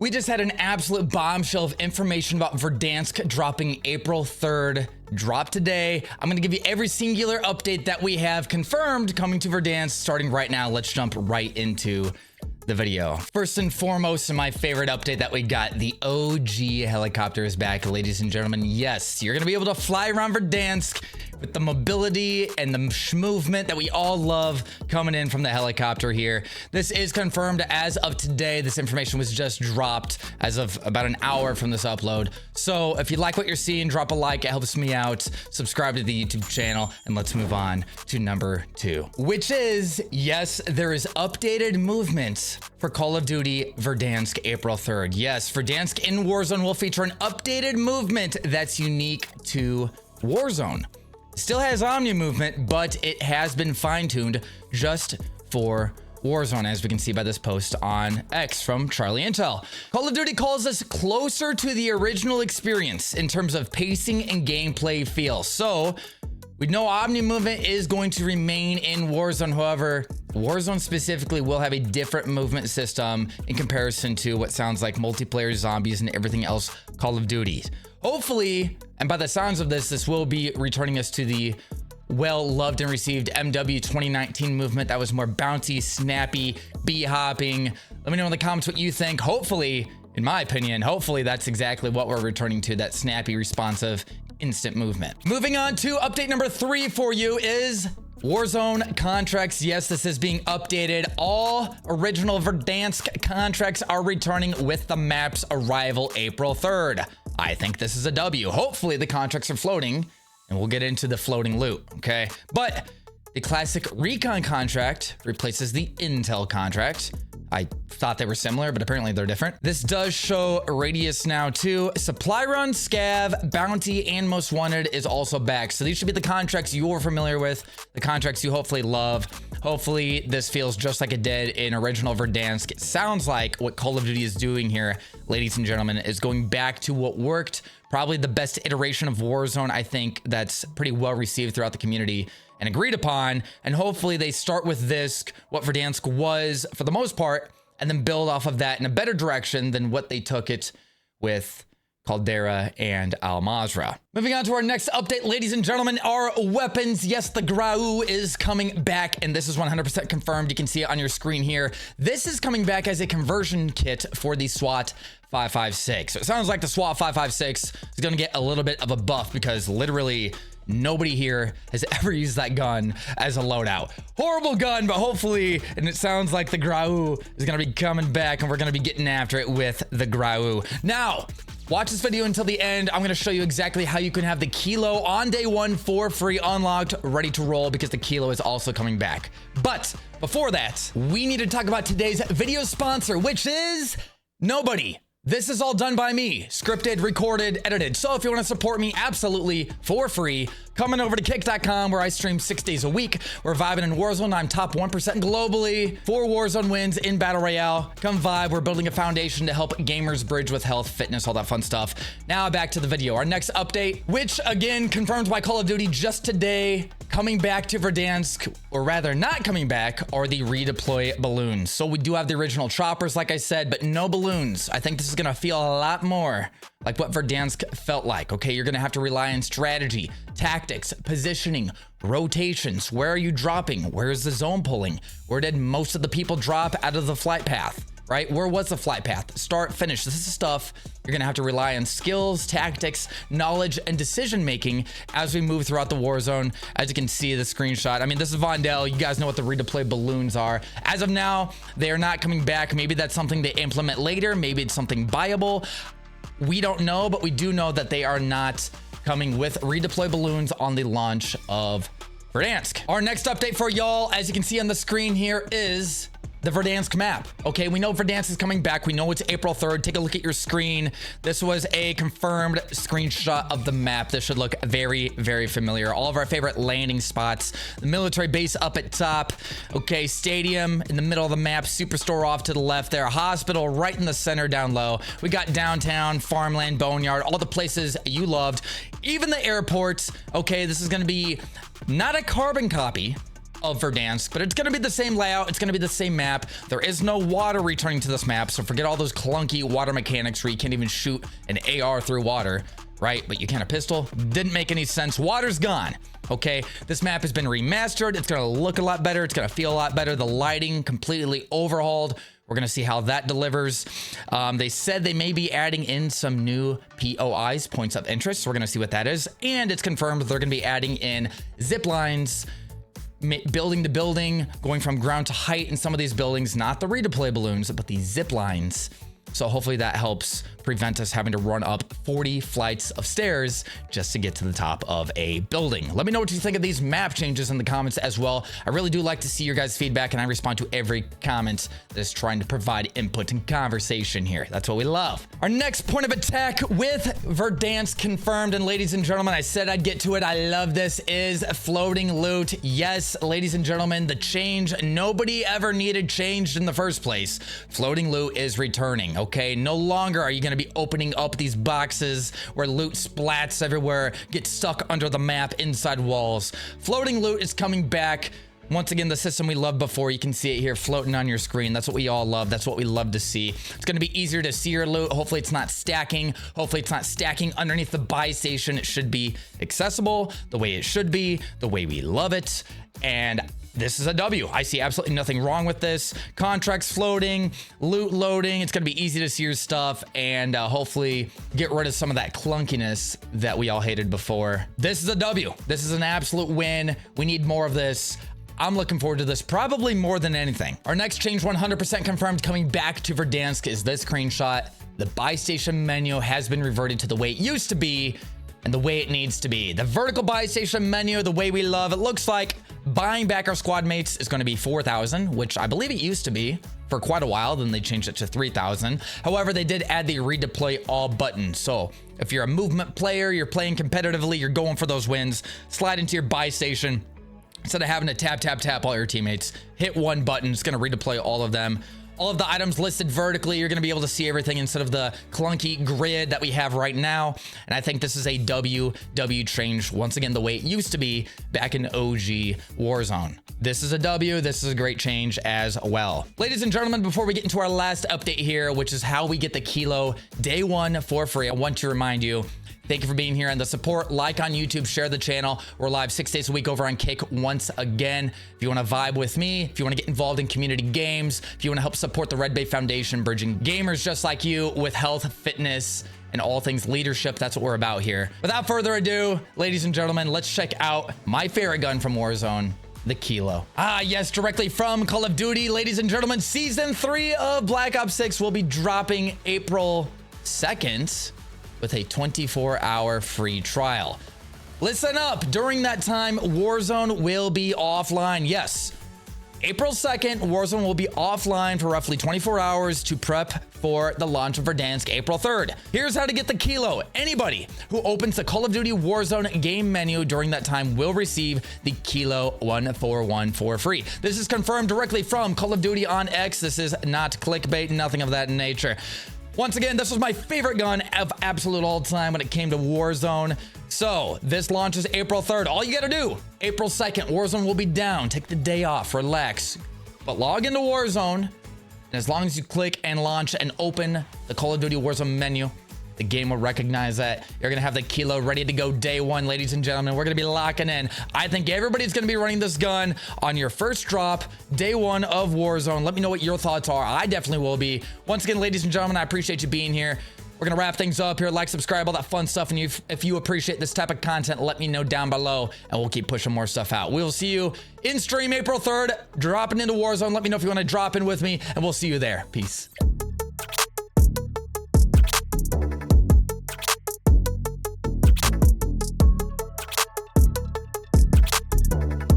We just had an absolute bombshell of information about Verdansk dropping April 3rd. Drop today. I'm going to give you every singular update that we have confirmed coming to Verdansk starting right now. Let's jump right into the video. First and foremost, my favorite update that we got, the OG helicopter is back, ladies and gentlemen. Yes, you're going to be able to fly around Verdansk with the mobility and the movement that we all love coming in from the helicopter here. This is confirmed as of today. This information was just dropped as of about an hour from this upload. So if you like what you're seeing, drop a like. It helps me out. Subscribe to the YouTube channel, and let's move on to number 2, which is, yes, there is updated movement for Call of Duty Verdansk April 3rd. Yes, Verdansk in Warzone will feature an updated movement that's unique to Warzone. Still has Omni movement, but it has been fine-tuned just for Warzone, as we can see by this post on X from Charlie Intel. Call of Duty calls us closer to the original experience in terms of pacing and gameplay feel. So we know Omni movement is going to remain in Warzone. However, Warzone specifically will have a different movement system in comparison to what sounds like multiplayer zombies and everything else Call of Duty. Hopefully, and by the sounds of this, this will be returning us to the well-loved and received MW 2019 movement that was more bouncy, snappy, bee-hopping. Let me know in the comments what you think. Hopefully, in my opinion, hopefully that's exactly what we're returning to, that snappy, responsive, instant movement. Moving on to update number 3 for you is Warzone contracts. Yes, this is being updated. All original Verdansk contracts are returning with the map's arrival April 3rd. I think this is a W. Hopefully the contracts are floating, and we'll get into the floating loot, okay? But the classic Recon contract replaces the Intel contract. I thought they were similar, but apparently they're different. This does show Radius now too. Supply Run, Scav, Bounty, and Most Wanted is also back. So these should be the contracts you're familiar with, the contracts you hopefully love. Hopefully this feels just like it did in original Verdansk. It sounds like what Call of Duty is doing here, ladies and gentlemen, is going back to what worked. Probably the best iteration of Warzone, I think, that's pretty well received throughout the community and agreed upon. And hopefully they start with this, what Verdansk was for the most part, and then build off of that in a better direction than what they took it with Caldera and Al Mazrah. Moving on to our next update, ladies and gentlemen, our weapons. Yes, the GAEA is coming back, and this is 100% confirmed. You can see it on your screen here. This is coming back as a conversion kit for the SWAT 556. So it sounds like the SWAT 556 is going to get a little bit of a buff because literally nobody here has ever used that gun as a loadout. Horrible gun, but hopefully, and it sounds like the GAEA is going to be coming back, and we're going to be getting after it with the GAEA. Now, watch this video until the end. I'm going to show you exactly how you can have the Kilo on day 1 for free, unlocked, ready to roll, because the Kilo is also coming back. But before that, we need to talk about today's video sponsor, which is nobody. This is all done by me, scripted, recorded, edited. So if you want to support me absolutely for free, come on over to kick.com where I stream 6 days a week. We're vibing in Warzone. I'm top 1% globally. 4 Warzone wins in Battle Royale. Come vibe. We're building a foundation to help gamers bridge with health, fitness, all that fun stuff. Now back to the video. Our next update, which again confirmed by Call of Duty just today, coming back to Verdansk, or rather not coming back, are the redeploy balloons. So we do have the original choppers, like I said, but no balloons. I think this is going to feel a lot more like what Verdansk felt like. Okay, you're going to have to rely on strategy, tactics, positioning, rotations. Where are you dropping? Where's the zone pulling? Where did most of the people drop out of the flight path? Right? Where was the flight path? Start, finish. This is stuff you're going to have to rely on skills, tactics, knowledge, and decision-making as we move throughout the Warzone. As you can see the screenshot. I mean, this is Vondel. You guys know what the redeploy balloons are. As of now, they are not coming back. Maybe that's something they implement later. Maybe it's something viable. We don't know, but we do know that they are not coming with redeploy balloons on the launch of Verdansk. Our next update for y'all, as you can see on the screen here, is the Verdansk map. Okay, we know Verdansk is coming back. We know it's April 3rd. Take a look at your screen. This was a confirmed screenshot of the map. This should look very, very familiar. All of our favorite landing spots. The military base up at top. Okay, stadium in the middle of the map. Superstore off to the left there. Hospital right in the center down low. We got downtown, farmland, boneyard, all the places you loved. Even the airport. Okay, this is going to be not a carbon copy, of Verdansk, but it's going to be the same layout. It's going to be the same map. There is no water returning to this map, so forget all those clunky water mechanics where you can't even shoot an AR through water, right? But you can a pistol. Didn't make any sense. Water's gone. Okay, this map has been remastered. It's going to look a lot better. It's going to feel a lot better. The lighting completely overhauled. We're going to see how that delivers. They said they may be adding in some new POIs, points of interest. So we're going to see what that is. And it's confirmed they're going to be adding in zip lines, building to building, going from ground to height in some of these buildings, not the redeploy balloons, but the zip lines. So hopefully that helps prevent us having to run up 40 flights of stairs just to get to the top of a building. Let me know what you think of these map changes in the comments as well. I really do like to see your guys' feedback, and I respond to every comment that's trying to provide input and conversation here. That's what we love. Our next point of attack with Verdansk confirmed, and ladies and gentlemen, I said I'd get to it. I love this, is floating loot. Yes, ladies and gentlemen, the change nobody ever needed changed in the first place. Floating loot is returning, okay? No longer are you going to be opening up these boxes where loot splats everywhere, gets stuck under the map inside walls. Floating loot is coming back. Once again, the system we loved before. You can see it here floating on your screen. That's what we all love. That's what we love to see. It's going to be easier to see your loot. Hopefully it's not stacking. Hopefully it's not stacking underneath the buy station. It should be accessible the way it should be, the way we love it. And this is a W. I see absolutely nothing wrong with this. Contracts floating, loot loading. It's going to be easy to see your stuff and hopefully get rid of some of that clunkiness that we all hated before. This is a W. This is an absolute win. We need more of this. I'm looking forward to this probably more than anything. Our next change 100% confirmed coming back to Verdansk is this screenshot. The buy station menu has been reverted to the way it used to be and the way it needs to be. The vertical buy station menu, the way we love. It looks like buying back our squad mates is going to be 4,000, which I believe it used to be for quite a while. Then they changed it to 3,000. However, they did add the redeploy all button. So if you're a movement player, you're playing competitively, you're going for those wins, slide into your buy station. Instead of having to tap all your teammates, hit one button. It's going to redeploy all of them. All of the items listed vertically, you're going to be able to see everything instead of the clunky grid that we have right now. And I think this is a W change, once again, the way it used to be back in OG Warzone. This is a W. This is a great change as well. Ladies and gentlemen, before we get into our last update here, which is how we get the kilo day one for free, I want to remind you, thank you for being here and the support. Like on YouTube, share the channel. We're live 6 days a week over on Kick once again. If you want to vibe with me, if you want to get involved in community games, if you want to help support the Redbay Foundation, bridging gamers just like you with health, fitness, and all things leadership, that's what we're about here. Without further ado, ladies and gentlemen, let's check out my favorite gun from Warzone, the Kilo. Ah, yes, directly from Call of Duty. Ladies and gentlemen, Season 3 of Black Ops 6 will be dropping April 2nd. With a 24-hour free trial. Listen up, during that time, Warzone will be offline. Yes, April 2nd, Warzone will be offline for roughly 24 hours to prep for the launch of Verdansk April 3rd. Here's how to get the Kilo. Anybody who opens the Call of Duty Warzone game menu during that time will receive the Kilo 141 for free. This is confirmed directly from Call of Duty on X. This is not clickbait, nothing of that nature. Once again, this was my favorite gun of absolute all time when it came to Warzone. So this launches April 3rd. All you got to do, April 2nd, Warzone will be down. Take the day off, relax. But log into Warzone, and as long as you click and launch and open the Call of Duty Warzone menu, the game will recognize that. You're going to have the Kilo ready to go day one, ladies and gentlemen. We're going to be locking in. I think everybody's going to be running this gun on your first drop, day one of Warzone. Let me know what your thoughts are. I definitely will be. Once again, ladies and gentlemen, I appreciate you being here. We're going to wrap things up here. Like, subscribe, all that fun stuff. And if you appreciate this type of content, let me know down below and we'll keep pushing more stuff out. We will see you in stream April 3rd, dropping into Warzone. Let me know if you want to drop in with me and we'll see you there. Peace.